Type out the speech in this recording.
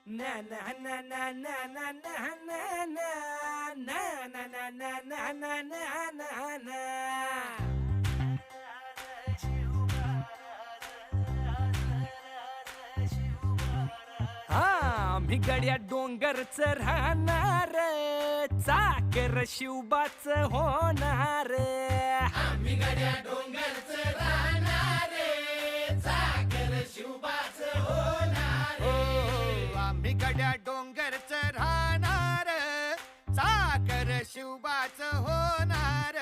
ना ना ना ना ना ना ना ना ना ना ना ना ना ना ना ना ना. हा मी गड्या डोंगरच राहणार, चाकर शिवबाच होणार. आम्ही गड्या डोंगरच राहणार, चाकर शिवबाच होणार. आम्ही गड्या डोंगरच राहणार, चाकर शिवबाच होणार.